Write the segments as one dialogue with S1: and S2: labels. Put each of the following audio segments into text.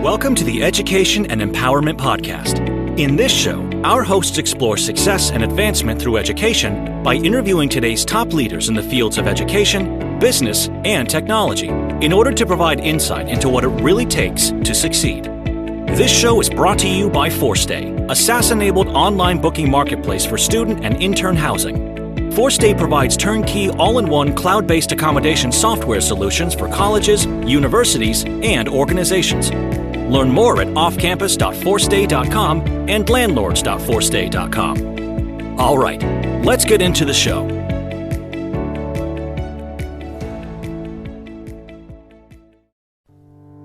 S1: Welcome to the Education and Empowerment Podcast. In this show, our hosts explore success and advancement through education by interviewing today's top leaders in the fields of education, business, and technology in order to provide insight into what it really takes to succeed. This show is brought to you by ForStay, a SaaS-enabled online booking marketplace for student and intern housing. ForStay provides turnkey, all-in-one cloud-based accommodation software solutions for colleges, universities, and organizations. Learn more at offcampus.forstay.com and landlords.forstay.com. All right, let's get into the show.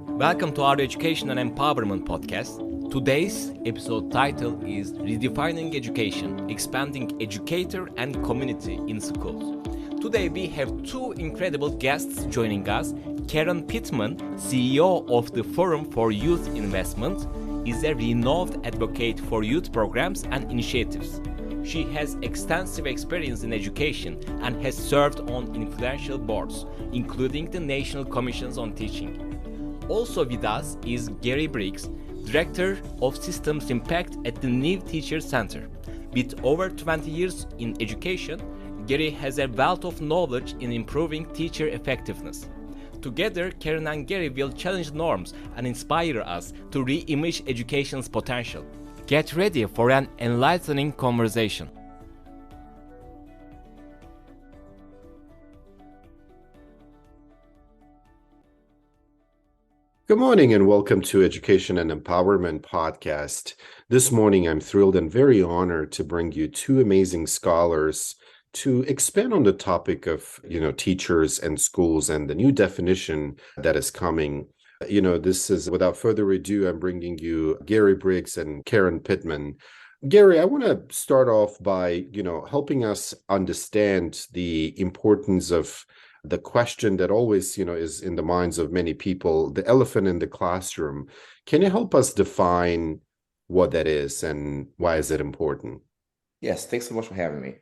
S2: Welcome to our Education and Empowerment Podcast. Today's episode title is Redefining Education, Expanding Educator and Community in Schools. Today we have two incredible guests joining us. Karen Pittman, CEO of the Forum for Youth Investment, is a renowned advocate for youth programs and initiatives. She has extensive experience in education and has served on influential boards, including the National Commissions on Teaching. Also with us is Gary Briggs, Director of Systems Impact at the New Teacher Center. With over 20 years in education, Gary has a wealth of knowledge in improving teacher effectiveness. Together, Karen and Gary will challenge norms and inspire us to re-image education's potential. Get ready for an enlightening conversation.
S3: Good morning and welcome to Education and Empowerment Podcast. This morning, I'm thrilled and very honored to bring you two amazing scholars to expand on the topic of, teachers and schools and the new definition that is coming. This is, without further ado, I'm bringing you Gary Briggs and Karen Pittman. Gary, I want to start off by, helping us understand the importance of the question that always, is in the minds of many people, the elephant in the classroom. Can you help us define what that is and why is it important?
S4: Yes, thanks so much for having me.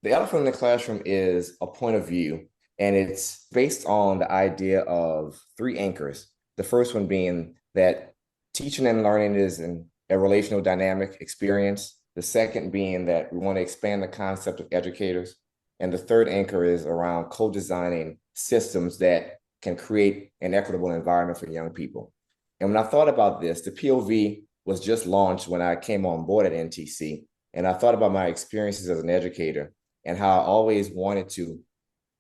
S4: The elephant in the classroom is a point of view, and it's based on the idea of three anchors. The first one being that teaching and learning is a relational dynamic experience. The second being that we want to expand the concept of educators. And the third anchor is around co-designing systems that can create an equitable environment for young people. And when I thought about this, the POV was just launched when I came on board at NTC. And I thought about my experiences as an educator and how I always wanted to,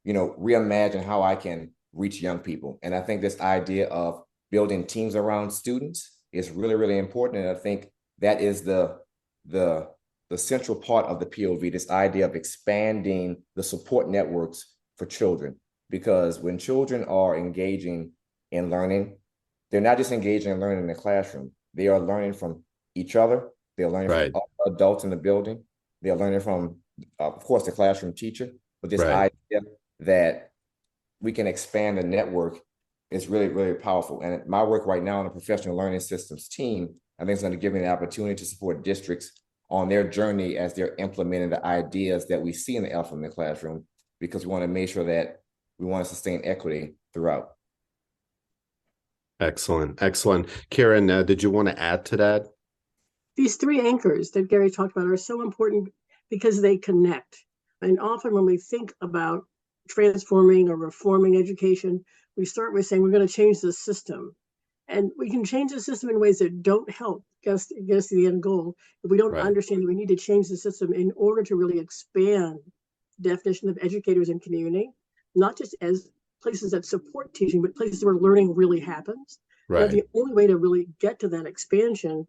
S4: reimagine how I can reach young people. And I think this idea of building teams around students is really, really important. And I think that is the central part of the POV, this idea of expanding the support networks for children. Because when children are engaging in learning, they're not just engaging in learning in the classroom. They are learning from each other. They're learning from other adults in the building. They're learning from, of course, the classroom teacher. But this idea that we can expand the network is really, really powerful. And my work right now on the professional learning systems team, I think it's going to give me the opportunity to support districts on their journey as they're implementing the ideas that we see in the elephant in the classroom, because we want to make sure that we want to sustain equity throughout.
S3: Excellent. Karen, did you want to add to that?
S5: These three anchors that Gary talked about are so important because they connect. And often when we think about transforming or reforming education, we start with saying we're going to change the system. And we can change the system in ways that don't help get to the end goal. If we don't understand that we need to change the system in order to really expand the definition of educators and community, not just as places that support teaching, but places where learning really happens. Right. The only way to really get to that expansion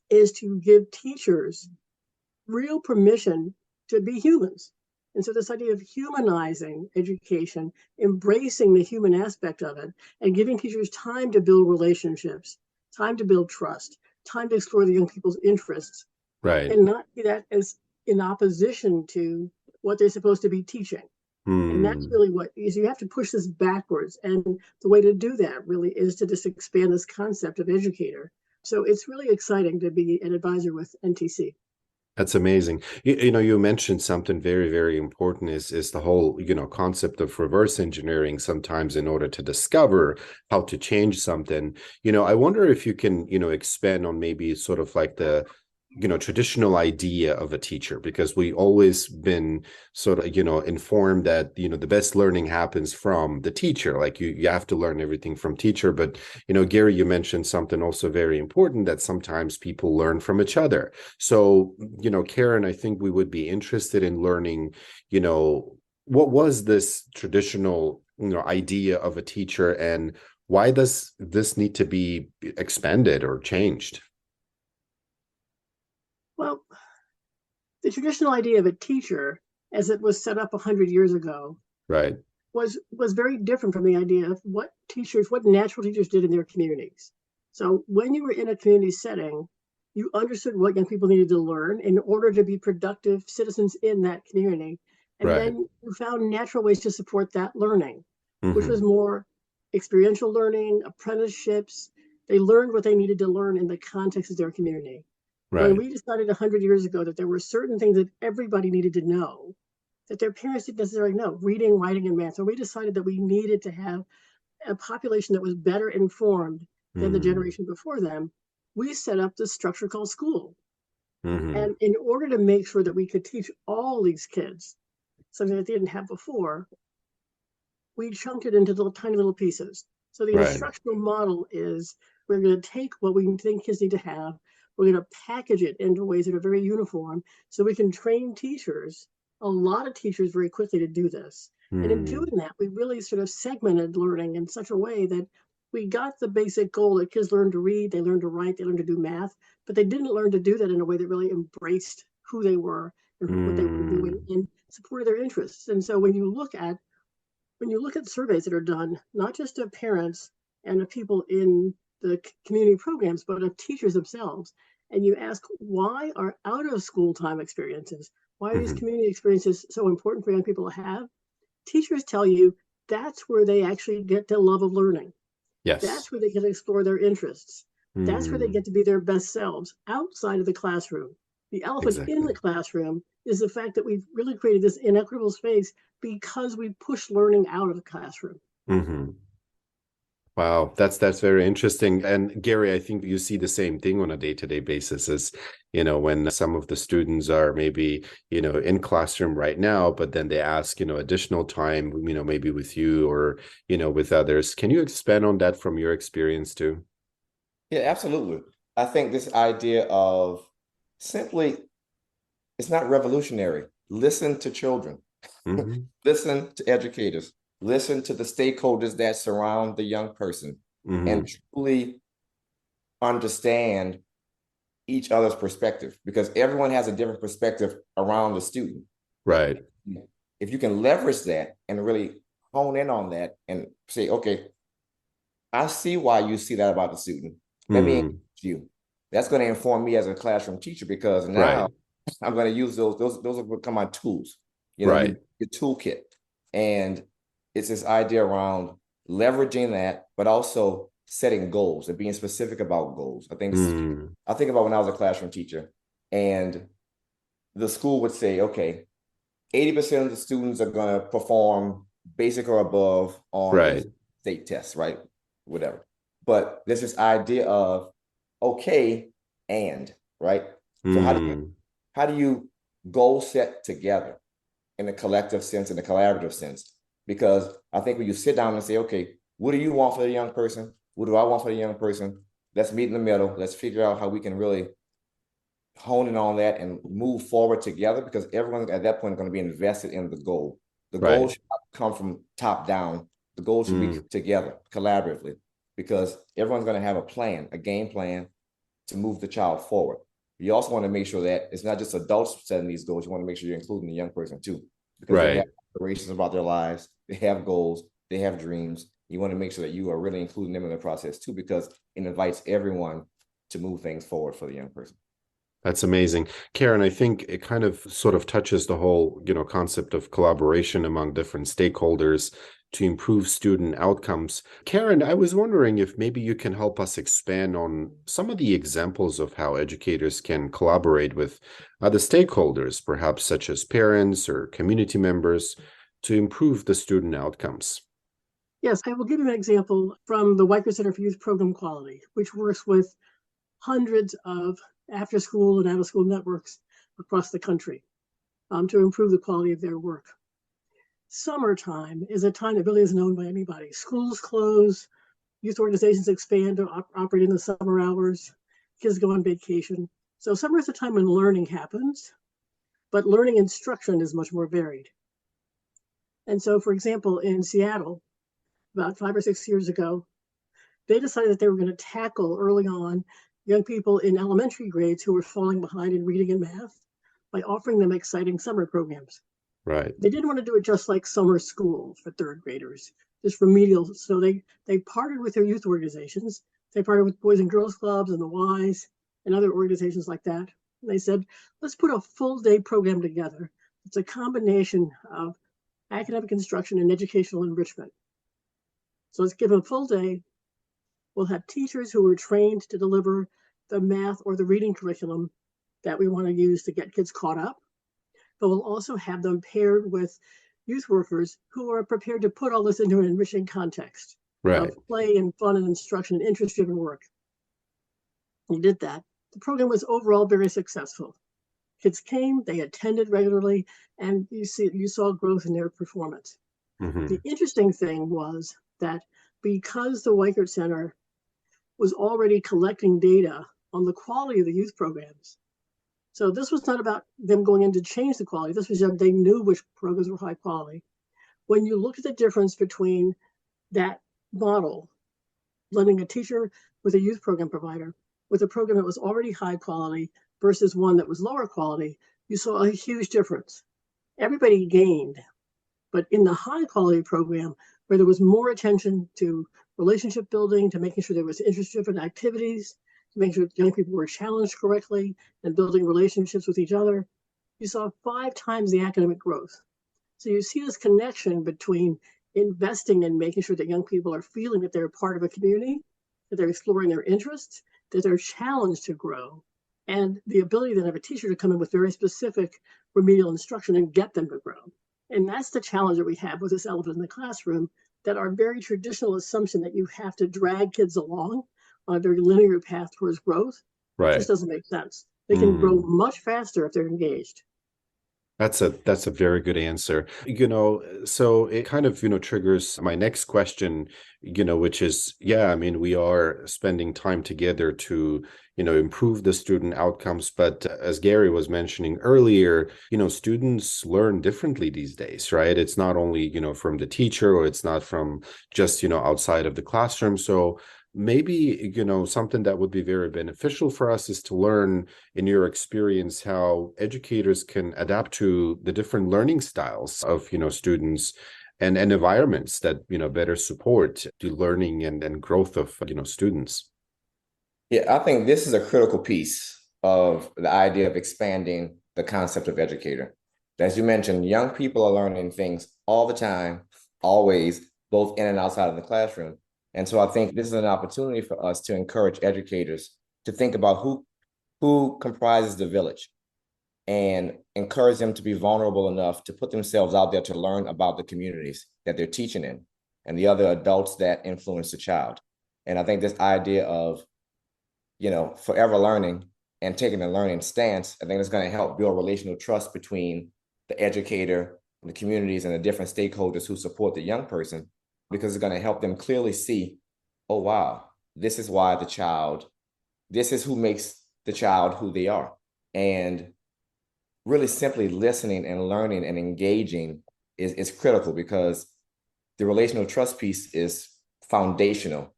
S5: is to give teachers real permission to be humans. And so this idea of humanizing education, embracing the human aspect of it, and giving teachers time to build relationships, time to build trust, time to explore the young people's interests, and not see that as in opposition to what they're supposed to be teaching. And that's really what is, you have to push this backwards. And the way to do that really is to just expand this concept of educator. So it's really exciting to be an advisor with NTC.
S3: That's amazing. You mentioned something very, very important is the whole, concept of reverse engineering sometimes in order to discover how to change something. I wonder if you can, expand on maybe sort of like the, traditional idea of a teacher, because we always been sort of, informed that, the best learning happens from the teacher. Like you have to learn everything from teacher. But, Gary, you mentioned something also very important, that sometimes people learn from each other. So, Karen, I think we would be interested in learning, what was this traditional, idea of a teacher, and why does this need to be expanded or changed?
S5: Well, the traditional idea of a teacher, as it was set up 100 years ago,
S3: Right.
S5: was very different from the idea of what natural teachers did in their communities. So when you were in a community setting, you understood what young people needed to learn in order to be productive citizens in that community. And
S3: Right.
S5: then you found natural ways to support that learning, which was
S3: Hmm.
S5: more experiential learning, apprenticeships. They learned what they needed to learn in the context of their community. When
S3: Right.
S5: we decided 100 years ago that there were certain things that everybody needed to know, that their parents didn't necessarily know, reading, writing, and math. So we decided that we needed to have a population that was better informed than the
S3: Mm-hmm.
S5: generation before them. We set up this structure called school.
S3: Mm-hmm.
S5: And in order to make sure that we could teach all these kids something that they didn't have before, we chunked it into little tiny little pieces. So the
S3: Right.
S5: instructional model is we're going to take what we think kids need to have, we're going to package it into ways that are very uniform so we can train teachers, a lot of teachers very quickly to do this. And in
S3: Mm.
S5: doing that, we really sort of segmented learning in such a way that we got the basic goal that kids learn to read, they learn to write, they learn to do math, but they didn't learn to do that in a way that really embraced who they were and what they were doing
S3: Mm.
S5: and supported their interests. And so when you look at surveys that are done, not just of parents and of people in the community programs, but of teachers themselves, and you ask why are out of school time experiences, why are these
S3: Mm-hmm.
S5: community experiences so important for young people to have? Teachers tell you that's where they actually get the love of learning.
S3: Yes.
S5: That's where they can explore their interests. That's where they
S3: Mm.
S5: get to be their best selves outside of the classroom. The elephant in
S3: Exactly.
S5: the classroom is the fact that we've really created this inequitable space because we push learning out of the classroom.
S3: Mm-hmm. Wow, that's very interesting. And Gary, I think you see the same thing on a day-to-day basis as, when some of the students are maybe, in classroom right now, but then they ask, additional time, maybe with you or, with others. Can you expand on that from your experience too?
S4: Yeah, absolutely. I think this idea of simply, it's not revolutionary. Listen to children,
S3: Mm-hmm.
S4: listen to educators, listen to the stakeholders that surround the young person,
S3: Mm-hmm.
S4: and truly understand each other's perspective because everyone has a different perspective around the student.
S3: Right.
S4: If you can leverage that and really hone in on that and say, okay, I see why you see that about the student. Let me engage
S3: Mm.
S4: you. That's going to inform me as a classroom teacher because now
S3: Right.
S4: I'm going to use those will become my tools,
S3: Right.
S4: your toolkit. And it's this idea around leveraging that, but also setting goals and being specific about goals.
S3: Mm.
S4: I think about when I was a classroom teacher and the school would say, okay, 80% of the students are going to perform basic or above on the
S3: Right.
S4: state test, right? Whatever. But there's this idea of okay and right. So
S3: Mm.
S4: how do you goal set together in a collective sense, in a collaborative sense? Because I think when you sit down and say, okay, what do you want for the young person? What do I want for the young person? Let's meet in the middle. Let's figure out how we can really hone in on that and move forward together because everyone at that point is going to be invested in the goal. The goal
S3: Right.
S4: should not come from top down. The goal should be
S3: Mm.
S4: together, collaboratively, because everyone's going to have a plan, a game plan to move the child forward. You also want to make sure that it's not just adults setting these goals. You want to make sure you're including the young person too, because they have
S3: Right.
S4: aspirations about their lives, they have goals, they have dreams. You want to make sure that you are really including them in the process too, because it invites everyone to move things forward for the young person.
S3: That's amazing. Karen, I think it kind of sort of touches the whole, concept of collaboration among different stakeholders. to improve student outcomes. Karen, I was wondering if maybe you can help us expand on some of the examples of how educators can collaborate with other stakeholders, perhaps such as parents or community members, to improve the student outcomes.
S5: Yes, I will give you an example from the Weicker Center for Youth Program Quality, which works with hundreds of after-school and out-of-school networks across the country to improve the quality of their work. Summertime is a time that really is known by anybody. Schools close, youth organizations expand to operate in the summer hours, kids go on vacation. So summer is a time when learning happens, but learning instruction is much more varied. And so, for example, in Seattle, about 5 or 6 years ago, they decided that they were going to tackle early on young people in elementary grades who were falling behind in reading and math by offering them exciting summer programs.
S3: Right.
S5: They didn't want to do it just like summer school for third graders, just remedial. So they partnered with their youth organizations. They partnered with Boys and Girls Clubs and the Y's and other organizations like that. And they said, let's put a full day program together. It's a combination of academic instruction and educational enrichment. So let's give them a full day. We'll have teachers who are trained to deliver the math or the reading curriculum that we want to use to get kids caught up. But we'll also have them paired with youth workers who are prepared to put all this into an enriching context of play and fun and instruction and interest-driven work. We did that. The program was overall very successful. Kids came, they attended regularly, and you saw growth in their performance.
S3: Mm-hmm.
S5: The interesting thing was that because the Weicker Center was already collecting data on the quality of the youth programs, so this was not about them going in to change the quality. This was they knew which programs were high quality. When you look at the difference between that model, blending a teacher with a youth program provider, with a program that was already high quality versus one that was lower quality, you saw a huge difference. Everybody gained. But in the high quality program, where there was more attention to relationship building, to making sure there was interest-driven activities, to make sure young people were challenged correctly and building relationships with each other, you saw 5 times the academic growth. So you see this connection between investing in making sure that young people are feeling that they're part of a community, that they're exploring their interests, that they're challenged to grow, and the ability then of a teacher to come in with very specific remedial instruction and get them to grow. And that's the challenge that we have with this elephant in the classroom, that our very traditional assumption that you have to drag kids along on a very linear path towards growth just doesn't make sense. They can grow much faster if they're engaged.
S3: That's a very good answer. So it kind of, triggers my next question, which is, we are spending time together to, improve the student outcomes. But as Gary was mentioning earlier, students learn differently these days, right? It's not only, from the teacher, or it's not from just, outside of the classroom. So maybe, something that would be very beneficial for us is to learn, in your experience, how educators can adapt to the different learning styles of, students and environments that, better support the learning and growth of, students.
S4: Yeah, I think this is a critical piece of the idea of expanding the concept of educator. As you mentioned, young people are learning things all the time, always, both in and outside of the classroom. And so I think this is an opportunity for us to encourage educators to think about who comprises the village and encourage them to be vulnerable enough to put themselves out there to learn about the communities that they're teaching in and the other adults that influence the child. And I think this idea of, forever learning and taking a learning stance, I think it's going to help build relational trust between the educator, the communities, and the different stakeholders who support the young person, because it's going to help them clearly see, oh, wow, this is who makes the child who they are. And really simply listening and learning and engaging is critical, because the relational trust piece is foundational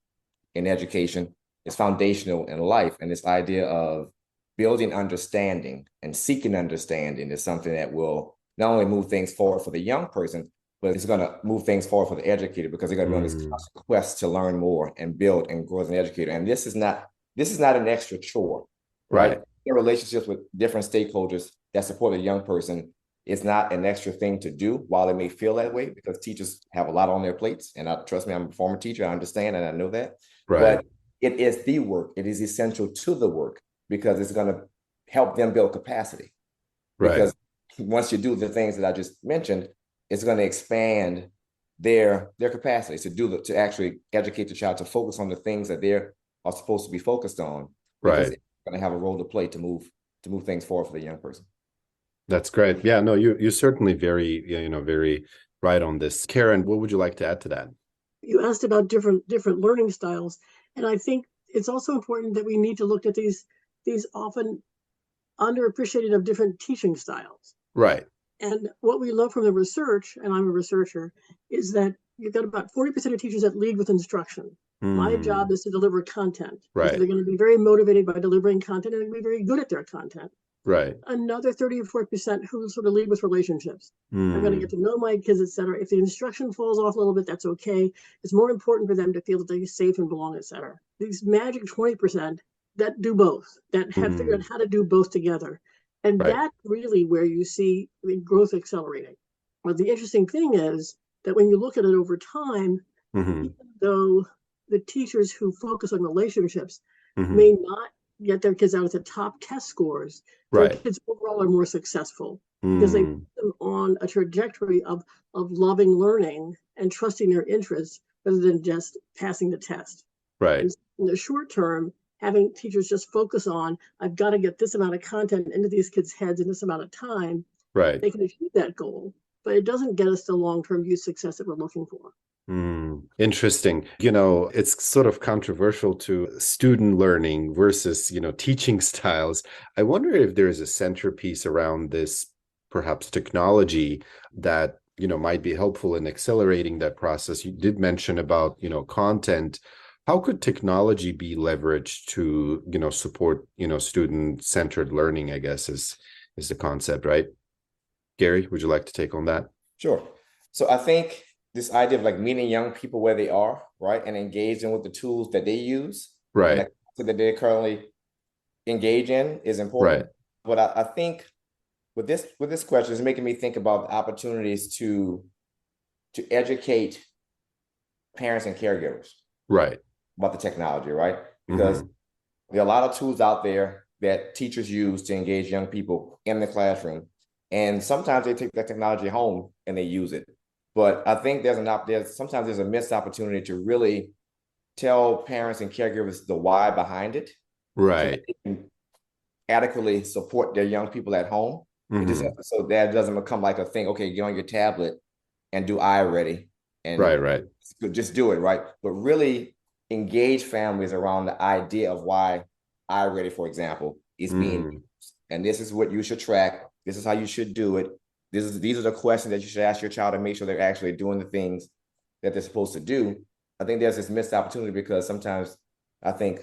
S4: in education. It's foundational in life. And this idea of building understanding and seeking understanding is something that will not only move things forward for the young person, but it's going to move things forward for the educator, because they're going to be on this constant quest to learn more and build and grow as an educator. And this is not an extra chore, right? In relationships with different stakeholders that support a young person It's not an extra thing to do, while it may feel that way, because teachers have a lot on their plates. And trust me, I'm a former teacher. I understand and I know that.
S3: Right.
S4: But it is the work. It is essential to the work because it's going to help them build capacity.
S3: Right.
S4: Because once you do the things that I just mentioned, it's going to expand their capacity to actually educate the child to focus on the things that they are supposed to be focused on. Because
S3: Right.
S4: it's going to have a role to play to move things forward for the young person.
S3: That's great. Yeah, no, you're certainly very right on this. Karen, what would you like to add to that?
S5: You asked about different learning styles, and I think it's also important that we need to look at these often underappreciated of different teaching styles.
S3: Right.
S5: And what we love from the research, and I'm a researcher, is that you've got about 40% of teachers that lead with instruction. My job is to deliver content.
S3: Right.
S5: So they're going to be very motivated by delivering content, and they're going to be very good at their content.
S3: Right.
S5: Another 30 or 40% who sort of lead with relationships. I'm going to get to know my kids, etc. If the instruction falls off a little bit, that's okay. It's more important for them to feel that they're safe and belong, etc. These magic 20% that do both, that have figured out how to do both together. And that's really where you see the growth accelerating. But the interesting thing is that when you look at it over time, even though the teachers who focus on relationships may not get their kids out at the top test scores, their kids overall are more successful because they put them on a trajectory of loving learning and trusting their interests rather than just passing the test.
S3: Right.
S5: And in the short term, having teachers just focus on, I've got to get this amount of content into these kids' heads in this amount of time, they can achieve that goal, but it doesn't get us the long-term youth success that we're looking for.
S3: Interesting. It's sort of controversial to student learning versus, teaching styles. I wonder if there is a centerpiece around this, perhaps technology that, might be helpful in accelerating that process. You did mention about, content. How could technology be leveraged to, support, student-centered learning, I guess, is the concept, right? Gary, would you like to take on that?
S4: Sure. So I think this idea of like meeting young people where they are, right, and engaging with the tools that they use,
S3: right,
S4: that they currently engage in is important.
S3: Right.
S4: But I think with this question is making me think about opportunities to educate parents and caregivers,
S3: right,
S4: about the technology, right? Because there are a lot of tools out there that teachers use to engage young people in the classroom, and sometimes they take that technology home and they use it. But I think sometimes there's a missed opportunity to really tell parents and caregivers the why behind it,
S3: right,
S4: so that they can adequately support their young people at home. So that doesn't become like a thing. Okay, get on your tablet and do iReady, and
S3: right,
S4: just do it, right? But really engage families around the idea of why iReady, for example, is being used, and this is what you should track. This is how you should do it. These are the questions that you should ask your child to make sure they're actually doing the things that they're supposed to do. I think there's this missed opportunity because sometimes I think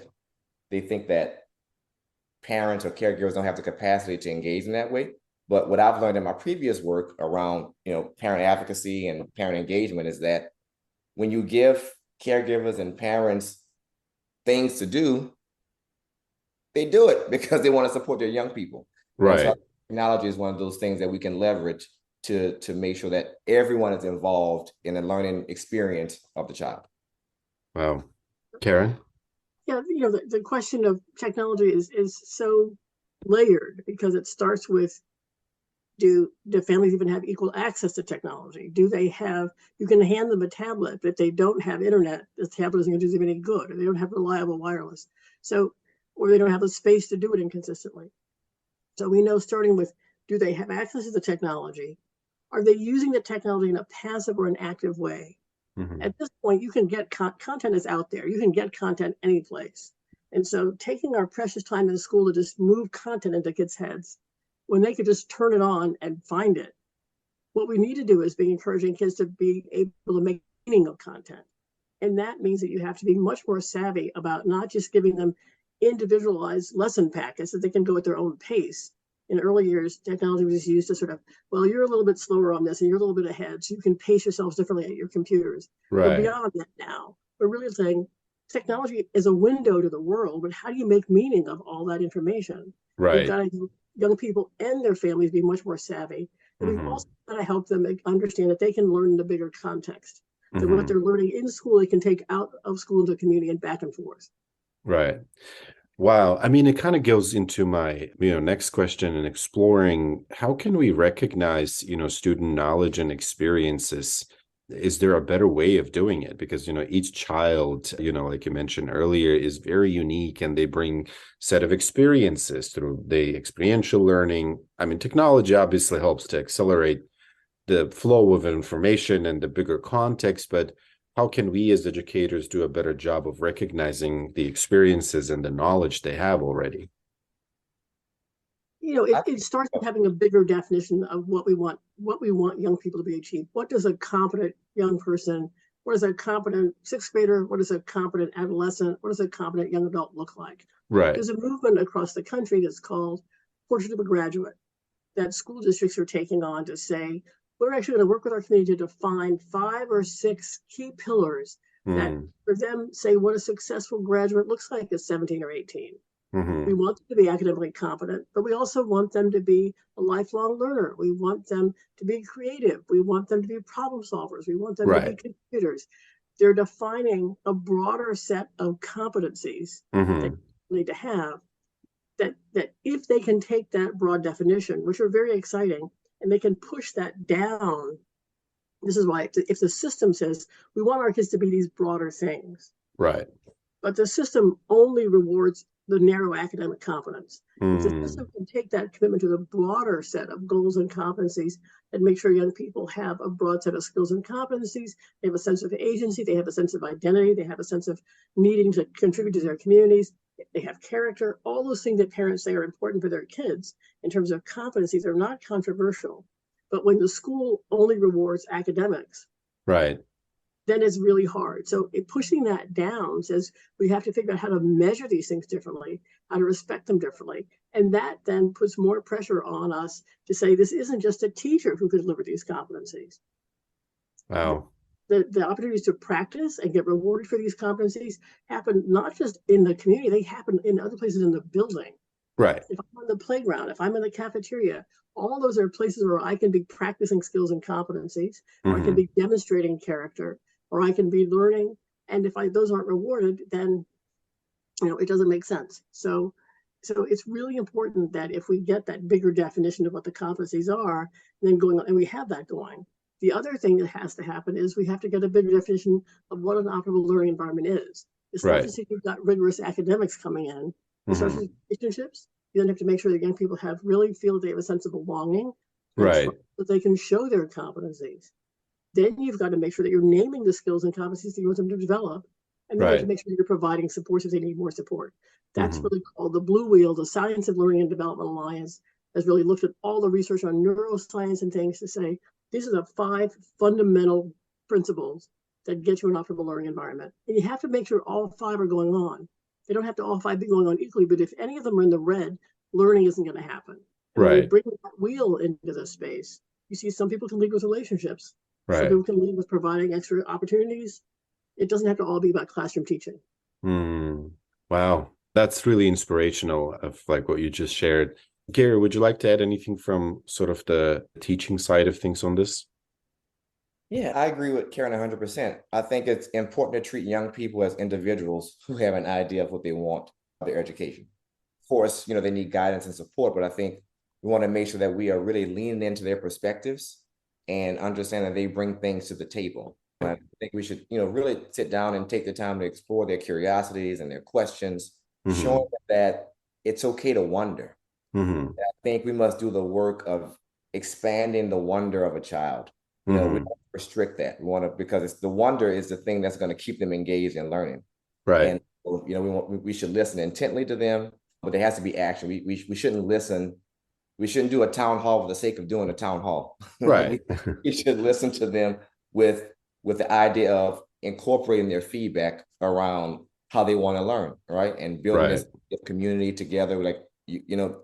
S4: they think that parents or caregivers don't have the capacity to engage in that way. But what I've learned in my previous work around, parent advocacy and parent engagement is that when you give caregivers and parents things to do, they do it because they want to support their young people.
S3: Right.
S4: So technology is one of those things that we can leverage to make sure that everyone is involved in the learning experience of the child.
S3: Wow. Karen?
S5: Yeah, the question of technology is so layered because it starts with, do families even have equal access to technology? Do they have, you can hand them a tablet, but if they don't have internet, the tablet isn't going to do them any good, or they don't have reliable wireless. So, or they don't have the space to do it inconsistently. So we know, starting with, do they have access to the technology? Are they using the technology in a passive or an active way? At this point, you can get content is out there. You can get content any place. And so taking our precious time in school to just move content into kids' heads when they could just turn it on and find it. What we need to do is be encouraging kids to be able to make meaning of content. And that means that you have to be much more savvy about not just giving them individualized lesson packets that they can go at their own pace. In early years, technology was used to sort of, well, you're a little bit slower on this and you're a little bit ahead, so you can pace yourselves differently at your computers.
S3: Right.
S5: But beyond that now, we're really saying technology is a window to the world, but how do you make meaning of all that information?
S3: Right.
S5: We've got to young people and their families be much more savvy. And we've
S3: Mm-hmm.
S5: also got to help them understand that they can learn in the bigger context. That
S3: Mm-hmm.
S5: what they're learning in school, they can take out of school into the community and back and forth.
S3: Right. Wow. I mean, it kind of goes into my, next question and exploring how can we recognize, student knowledge and experiences? Is there a better way of doing it? Because, each child, like you mentioned earlier, is very unique and they bring set of experiences through the experiential learning. I mean, technology obviously helps to accelerate the flow of information and the bigger context, but how can we as educators do a better job of recognizing the experiences and the knowledge they have already?
S5: It starts with having a bigger definition of what we want young people to be achieved. What does a competent young person, what does a competent sixth grader, what does a competent adolescent, what does a competent young adult look like?
S3: Right.
S5: There's a movement across the country that's called Portrait of a Graduate that school districts are taking on to say, we're actually going to work with our community to define 5 or 6 key pillars that for them say what a successful graduate looks like at 17 or 18.
S3: Mm-hmm.
S5: We want them to be academically competent, but we also want them to be a lifelong learner. We want them to be creative. We want them to be problem solvers. We want them to be contributors. They're defining a broader set of competencies that they need to have that if they can take that broad definition, which are very exciting, and they can push that down. This is why if the system says we want our kids to be these broader things,
S3: right,
S5: but the system only rewards the narrow academic competence. If the system can take that commitment to the broader set of goals and competencies and make sure young people have a broad set of skills and competencies, they have a sense of agency, they have a sense of identity, they have a sense of needing to contribute to their communities, they have character, all those things that parents say are important for their kids in terms of competencies are not controversial. But when the school only rewards academics,
S3: right,
S5: then it's really hard. So pushing that down says we have to figure out how to measure these things differently, how to respect them differently. And that then puts more pressure on us to say this isn't just a teacher who could deliver these competencies.
S3: Wow.
S5: The opportunities to practice and get rewarded for these competencies happen not just in the community, they happen in other places in the building.
S3: Right.
S5: If I'm on the playground, if I'm in the cafeteria, all those are places where I can be practicing skills and competencies, or I can be demonstrating character, or I can be learning. And if those aren't rewarded, then it doesn't make sense. So it's really important that if we get that bigger definition of what the competencies are, then going on, and we have that going. The other thing that has to happen is we have to get a bigger definition of what an optimal learning environment is. It's not just if you've got rigorous academics coming in, it starts with relationships. You then have to make sure that young people really feel that they have a sense of belonging,
S3: right,
S5: that they can show their competencies. Then you've got to make sure that you're naming the skills and competencies that you want them to develop. And then you have to make sure that you're providing support if they need more support. That's really called the Blue Wheel. The Science of Learning and Development Alliance has really looked at all the research on neuroscience and things to say, these are the 5 fundamental principles that get you an optimal learning environment. And you have to make sure all 5 are going on. They don't have to all 5 be going on equally, but if any of them are in the red, learning isn't going to happen. And when you bring that wheel into the space, you see some people can lead with relationships. Some people can lead with providing extra opportunities. It doesn't have to all be about classroom teaching.
S3: Wow. That's really inspirational of like what you just shared. Gary, would you like to add anything from sort of the teaching side of things on this?
S4: Yeah, I agree with Karen 100%. I think it's important to treat young people as individuals who have an idea of what they want for their education. Of course, they need guidance and support, but I think we want to make sure that we are really leaning into their perspectives and understand that they bring things to the table. And I think we should, really sit down and take the time to explore their curiosities and their questions, showing them that it's okay to wonder. I think we must do the work of expanding the wonder of a child. We don't restrict that. We want to, because the wonder is the thing that's going to keep them engaged in learning.
S3: Right.
S4: And we should listen intently to them, but there has to be action. We shouldn't listen. We shouldn't do a town hall for the sake of doing a town hall.
S3: Right.
S4: we should listen to them with the idea of incorporating their feedback around how they want to learn, right? And building this community together. Like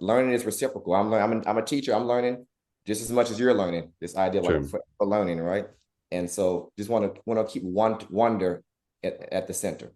S4: learning is reciprocal. I'm a teacher. I'm learning just as much as you're learning. This idea of for learning, right? And so just want to keep wonder at the center.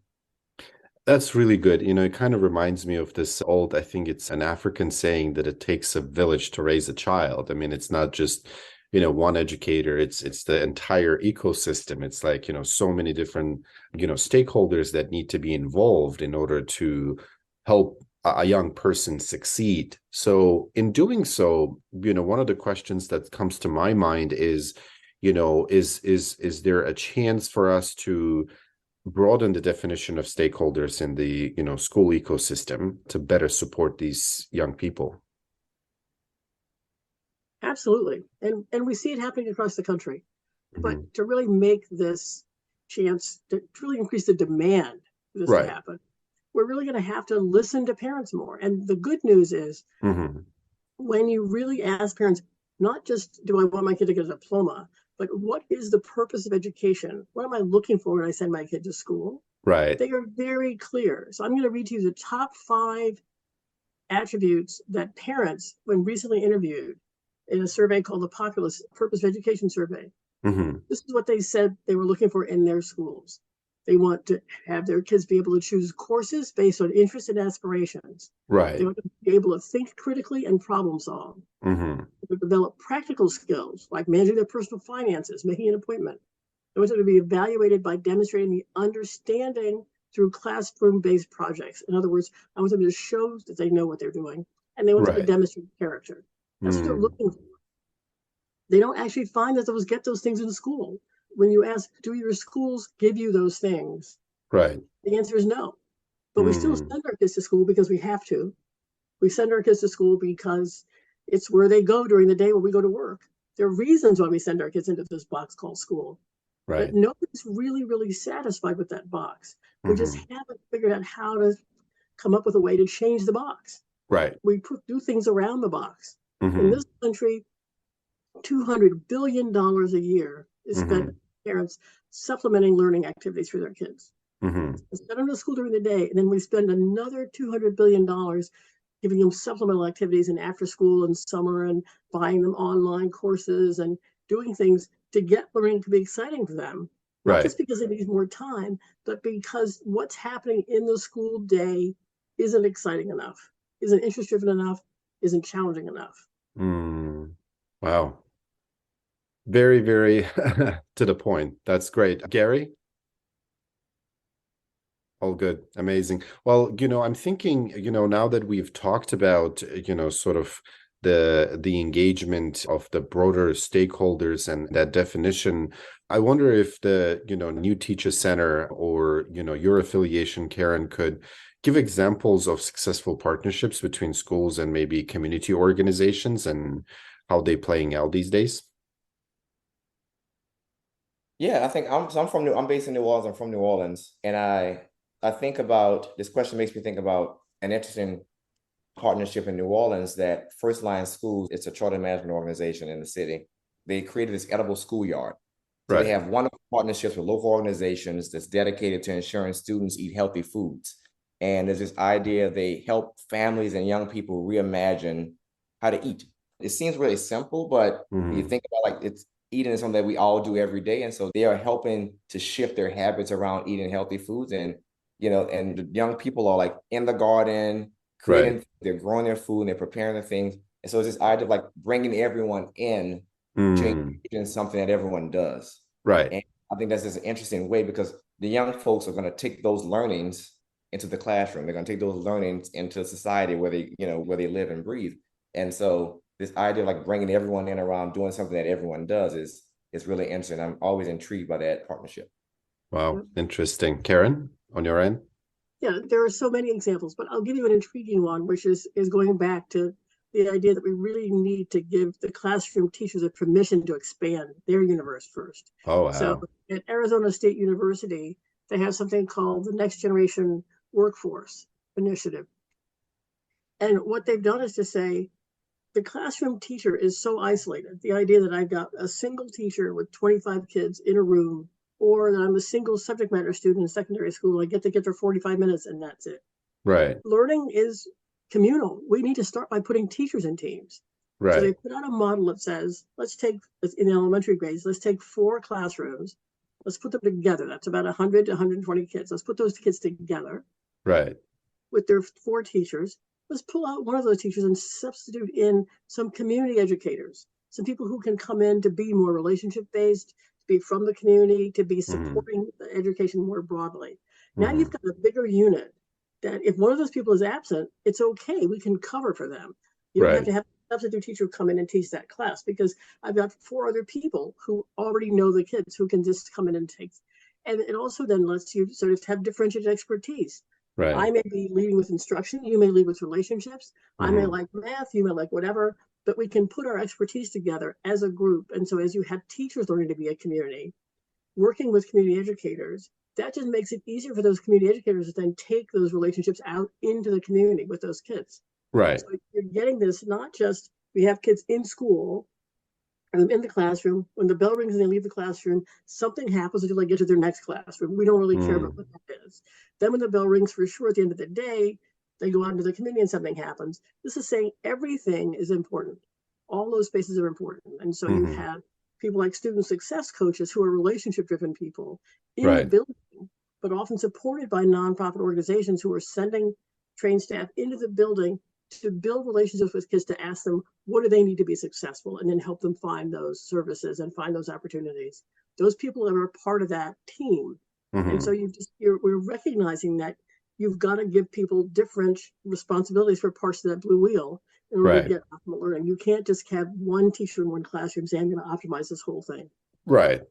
S3: That's really good. It kind of reminds me of this old, I think it's an African saying that it takes a village to raise a child. I mean, it's not just, one educator, it's the entire ecosystem. It's like, so many different, stakeholders that need to be involved in order to help a young person succeed. So in doing so, one of the questions that comes to my mind is, is there a chance for us to broaden the definition of stakeholders in the school ecosystem to better support these young people?
S5: Absolutely. And we see it happening across the country. But
S3: Mm-hmm.
S5: to really make this chance to really increase the demand for this to
S3: Right.
S5: happen, we're really going to have to listen to parents more. And the good news is
S3: Mm-hmm.
S5: when you really ask parents, not just do I want my kid to get a diploma, but what is the purpose of education? What am I looking for when I send my kid to school?
S3: Right.
S5: They are very clear. So I'm going to read to you the top 5 attributes that parents, when recently interviewed in a survey called the Populous Purpose of Education Survey,
S3: Mm-hmm.
S5: this is what they said they were looking for in their schools. They want to have their kids be able to choose courses based on interests and aspirations. They
S3: Right.
S5: want to be able to think critically and problem solve.
S3: Mm-hmm.
S5: To develop practical skills like managing their personal finances, making an appointment. They want them to be evaluated by demonstrating the understanding through classroom-based projects. In other words, I want them to show that they know what they're doing, and they want them to
S3: Right.
S5: demonstrate character. That's what they're looking for. They don't actually find that those get those things in school. When you ask, do your schools give you those things?
S3: Right.
S5: The answer is no. But we still
S3: Mm.
S5: send our kids to school because we have to. We send our kids to school because it's where they go during the day when we go to work. There are reasons why we send our kids into this box called school. But
S3: Right.
S5: nobody's really, really satisfied with that box. We just
S3: Mm-hmm.
S5: haven't figured out how to come up with a way to change the box.
S3: Right.
S5: We do things around the box. In
S3: Mm-hmm.
S5: this country, $200 billion a year is spent
S3: Mm-hmm.
S5: on parents supplementing learning activities for their kids.
S3: Mm-hmm.
S5: Send them to school during the day, and then we spend another $200 billion giving them supplemental activities in after school and summer and buying them online courses and doing things to get learning to be exciting for them. Not
S3: Right.
S5: just because they need more time, but because what's happening in the school day isn't exciting enough, isn't interest driven enough, isn't challenging enough.
S3: Mm. Wow. Very, very to the point. That's great. Gary? All good. Amazing. Well, I'm thinking, now that we've talked about, sort of the engagement of the broader stakeholders and that definition, I wonder if the, new teacher center or, your affiliation, Karen, could give examples of successful partnerships between schools and maybe community organizations and how they playing out these days.
S4: Yeah, I think I'm based in New Orleans. I'm from New Orleans, and I think about this question makes me think about an interesting partnership in New Orleans that First Line Schools, it's a charter management organization in the city. They created this edible schoolyard. So they
S3: Right.
S4: have wonderful partnerships with local organizations that's dedicated to ensuring students eat healthy foods. And there's this idea they help families and young people reimagine how to eat. It seems really simple, but you
S3: Mm-hmm.
S4: think about like it's eating is something that we all do every day. And so they are helping to shift their habits around eating healthy foods. And, and the young people are like in the garden,
S3: Right.
S4: creating, they're growing their food and they're preparing the things. And so it's this idea of like bringing everyone in to engage
S3: Mm.
S4: in something that everyone does.
S3: Right.
S4: And I think that's just an interesting way because the young folks are going to take those learnings into the classroom. They're going to take those learnings into society where they live and breathe. And so this idea of like bringing everyone in around doing something that everyone does is really interesting. I'm always intrigued by that partnership.
S3: Wow. Interesting. Karen, on your end?
S5: Yeah, there are so many examples, but I'll give you an intriguing one, which is going back to the idea that we really need to give the classroom teachers a permission to expand their universe first.
S3: Oh,
S5: So
S3: wow.
S5: at Arizona State University, they have something called the Next Generation Workforce Initiative. And what they've done is to say, the classroom teacher is so isolated. The idea that I've got a single teacher with 25 kids in a room, or that I'm a single subject matter student in secondary school, I get to get there 45 minutes and that's it.
S3: Right.
S5: Learning is communal. We need to start by putting teachers in teams. So they
S3: Right.
S5: put out a model that says, let's take, in elementary grades, let's take 4 classrooms, let's put them together. That's about 100 to 120 kids. Let's put those kids together.
S3: Right.
S5: with their 4 teachers. Let's pull out one of those teachers and substitute in some community educators, some people who can come in to be more relationship-based, to be from the community, to be supporting the education more broadly. Now you've got a bigger unit that if one of those people is absent, it's okay. We can cover for them. You don't have to have a substitute teacher come in and teach that class because I've got 4 other people who already know the kids who can just come in and take. And it also then lets you sort of have differentiated expertise.
S3: Right.
S5: I may be leading with instruction, you may lead with relationships. I may like math, you may like whatever, but we can put our expertise together as a group. And so as you have teachers learning to be a community, working with community educators, that just makes it easier for those community educators to then take those relationships out into the community with those kids.
S3: Right.
S5: So you're getting this, not just we have kids in school and in the classroom. When the bell rings and they leave the classroom, something happens until they get to their next classroom. We don't really care about what that is. Then when the bell rings for sure at the end of the day, they go out into the community and something happens. This is saying everything is important. All those spaces are important. And so you have people like student success coaches who are relationship-driven people in the building, but often supported by nonprofit organizations who are sending trained staff into the building to build relationships with kids, to ask them what do they need to be successful, and then help them find those services and find those opportunities. Those people are a part of that team. And so we're recognizing that you've got to give people different responsibilities for parts of that blue wheel in order to get optimal learning. You can't just have one teacher in one classroom saying, I'm going to optimize this whole thing.
S3: Right.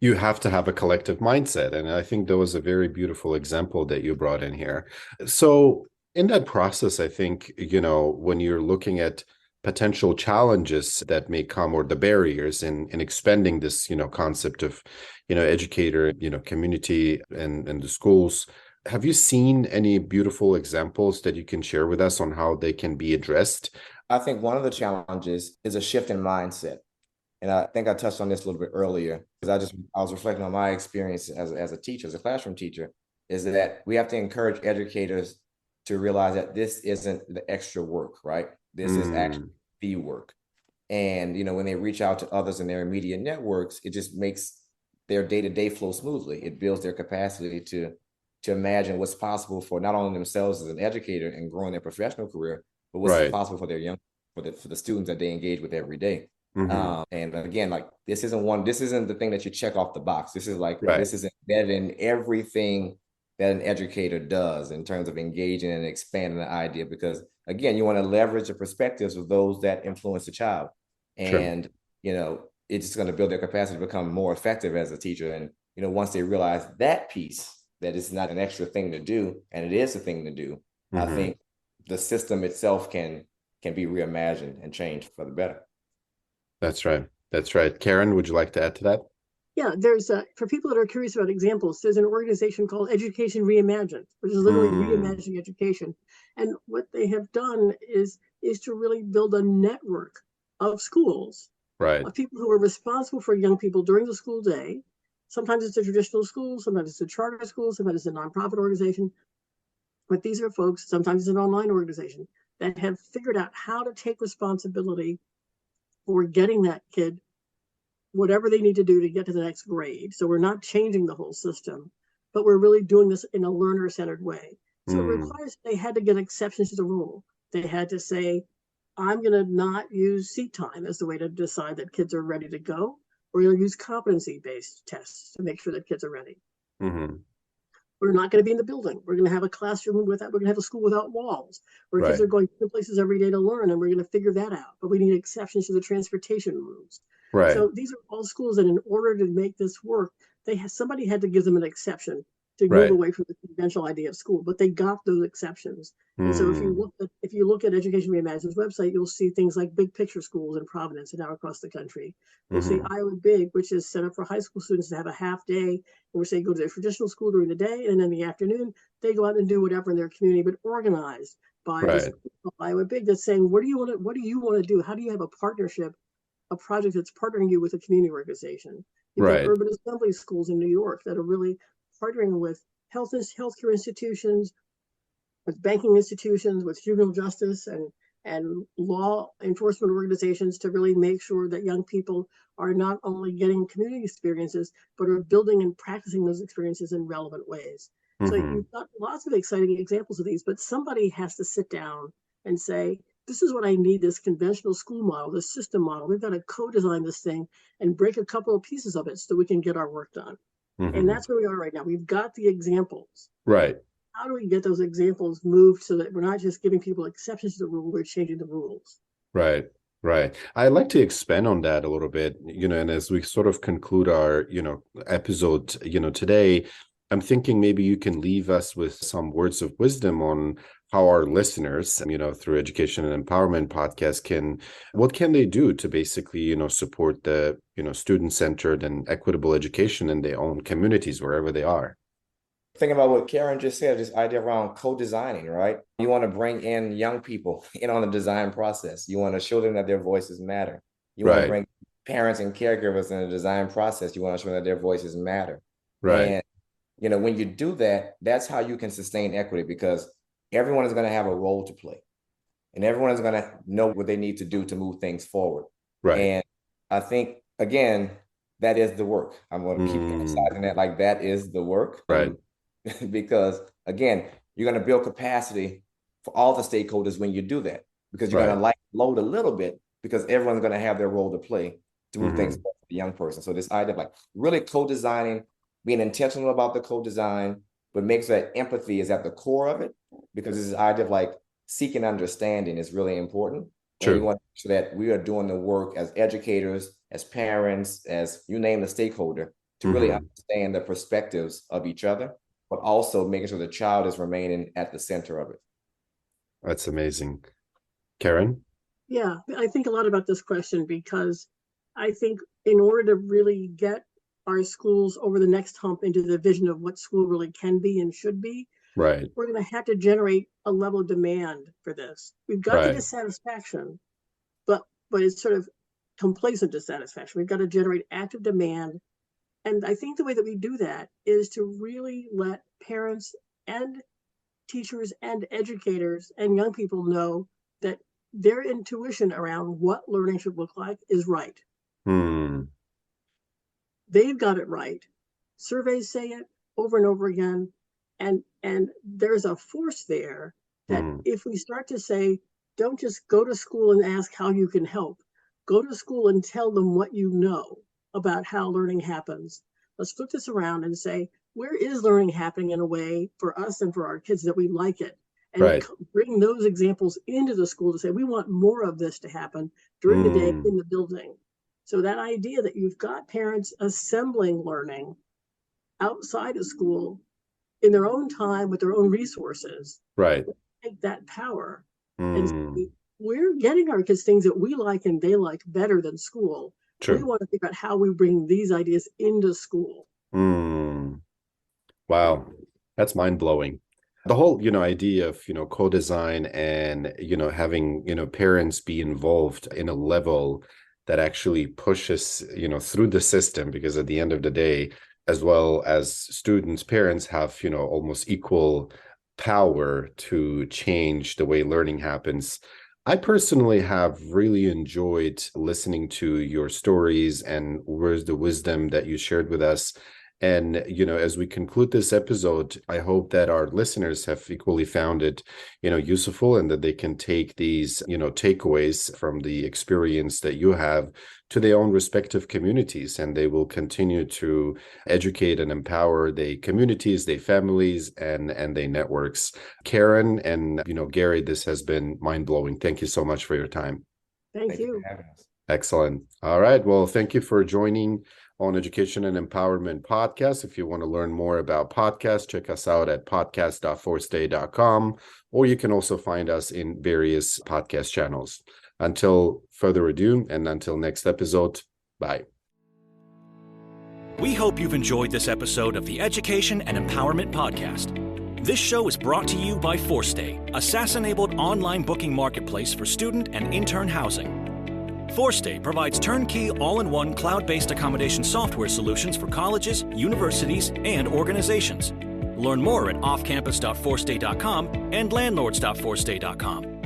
S3: You have to have a collective mindset. And I think that was a very beautiful example that you brought in here. So in that process, I think, when you're looking at potential challenges that may come, or the barriers in expanding this, concept of, educator, community and the schools, have you seen any beautiful examples that you can share with us on how they can be addressed?
S4: I think one of the challenges is a shift in mindset. And I think I touched on this a little bit earlier, because I was reflecting on my experience as a teacher, as a classroom teacher, is that we have to encourage educators to realize that this isn't the extra work, right? This is actually the work. And, when they reach out to others in their immediate networks, it just makes their day-to-day flow smoothly. It builds their capacity to imagine what's possible for not only themselves as an educator and growing their professional career, but what's possible for their for the students that they engage with every day. And again, like this isn't the thing that you check off the box. This is this is embedded in everything that an educator does in terms of engaging and expanding the idea, because again, you want to leverage the perspectives of those that influence the child. And, it's just going to build their capacity to become more effective as a teacher. And, once they realize that piece, that it's not an extra thing to do, and it is a thing to do, I think the system itself can be reimagined and changed for the better.
S3: That's right. That's right. Karen, would you like to add to that?
S5: Yeah, there's for people that are curious about examples, there's an organization called Education Reimagined, which is literally reimagining education. And what they have done is to really build a network of schools, of people who are responsible for young people during the school day. Sometimes it's a traditional school, sometimes it's a charter school, sometimes it's a nonprofit organization. But these are folks, sometimes it's an online organization, that have figured out how to take responsibility for getting that kid whatever they need to do to get to the next grade. So we're not changing the whole system, but we're really doing this in a learner-centered way. So it requires, they had to get exceptions to the rule. They had to say, I'm going to not use seat time as the way to decide that kids are ready to go. We're going to use competency-based tests to make sure that kids are ready. We're not going to be in the building. We're going to have a classroom we're going to have a school without walls, where kids are going to places every day to learn, and we're going to figure that out. But we need exceptions to the transportation rules. So these are all schools that in order to make this work, somebody had to give them an exception to move away from the conventional idea of school, but they got those exceptions. And so if you look at Education Reimagined's website, you'll see things like big picture schools in Providence and now across the country. You'll see Iowa Big, which is set up for high school students to have a half day, in which they go to their traditional school during the day, and in the afternoon they go out and do whatever in their community, but organized by this Iowa Big that's saying, what do you want to do? How do you have a partnership, a project that's partnering you with a community organization? You've got urban assembly schools in New York that are really partnering with healthcare institutions, with banking institutions, with juvenile justice and law enforcement organizations to really make sure that young people are not only getting community experiences, but are building and practicing those experiences in relevant ways. So
S3: Mhm.
S5: you've got lots of exciting examples of these, but somebody has to sit down and say, this is what I need, this conventional school model, this system model. We've got to co-design this thing and break a couple of pieces of it so we can get our work done. And
S3: Mhm.
S5: that's where we are right now. We've got the examples.
S3: Right.
S5: How do we get those examples moved so that we're not just giving people exceptions to the rule, we're changing the rules?
S3: Right. Right. I'd like to expand on that a little bit, and as we sort of conclude our, episode, today, I'm thinking maybe you can leave us with some words of wisdom on how our listeners, through Education and Empowerment podcast what can they do to basically, support the, student-centered and equitable education in their own communities, wherever they are.
S4: Think about what Karen just said, this idea around co-designing, right? You want to bring in young people in on the design process. You want to show them that their voices matter. You want to bring parents and caregivers in the design process. You want to show them that their voices matter.
S3: Right.
S4: And, when you do that, that's how you can sustain equity, because everyone is going to have a role to play. And everyone is going to know what they need to do to move things forward.
S3: Right.
S4: And I think, again, that is the work. I'm going to keep emphasizing that, like, that is the work.
S3: Right.
S4: Because again, you're going to build capacity for all the stakeholders when you do that, because you're going to load a little bit, because everyone's going to have their role to play to move things forward for the young person. So this idea of like really co-designing, being intentional about the co-design, but make sure that empathy is at the core of it, because this idea of like seeking understanding is really important.
S3: True.
S4: And we want to make sure that we are doing the work as educators, as parents, as you name the stakeholder, to really understand the perspectives of each other, but also making sure the child is remaining at the center of it.
S3: That's amazing. Karen?
S5: Yeah, I think a lot about this question, because I think in order to really get our schools over the next hump into the vision of what school really can be and should be,
S3: right,
S5: we're going to have to generate a level of demand for this. We've got the dissatisfaction, but it's sort of complacent dissatisfaction. We've got to generate active demand. And I think the way that we do that is to really let parents and teachers and educators and young people know that their intuition around what learning should look like is right. They've got it right. Surveys say it over and over again. And there's a force there that if we start to say, don't just go to school and ask how you can help, go to school and tell them what you know about how learning happens. Let's flip this around and say, where is learning happening in a way for us and for our kids that we like it? And bring those examples into the school to say, we want more of this to happen during the day in the building. So that idea that you've got parents assembling learning outside of school in their own time with their own resources, take that power and say, we're getting our kids things that we like and they like better than school. True. We want to figure out how we bring these ideas into school.
S3: Wow, that's mind-blowing. The whole, idea of, co-design and, having, parents be involved in a level that actually pushes, through the system, because at the end of the day, as well as students, parents have, almost equal power to change the way learning happens. I personally have really enjoyed listening to your stories and words the wisdom that you shared with us. And, as we conclude this episode, I hope that our listeners have equally found it, useful, and that they can take these, takeaways from the experience that you have to their own respective communities, and they will continue to educate and empower their communities, their families, and their networks. Karen and, Gary, this has been mind-blowing. Thank you so much for your time.
S5: Thank you
S4: for having us.
S3: Excellent. All right. Well, thank you for joining on Education and Empowerment Podcast. If you want to learn more about podcasts, check us out at podcast.forstay.com, or you can also find us in various podcast channels. Until further ado, and until next episode, bye.
S1: We hope you've enjoyed this episode of the Education and Empowerment Podcast. This show is brought to you by Forstay, a SaaS-enabled online booking marketplace for student and intern housing. Forstay provides turnkey, all-in-one, cloud-based accommodation software solutions for colleges, universities, and organizations. Learn more at offcampus.forstay.com and landlords.forstay.com.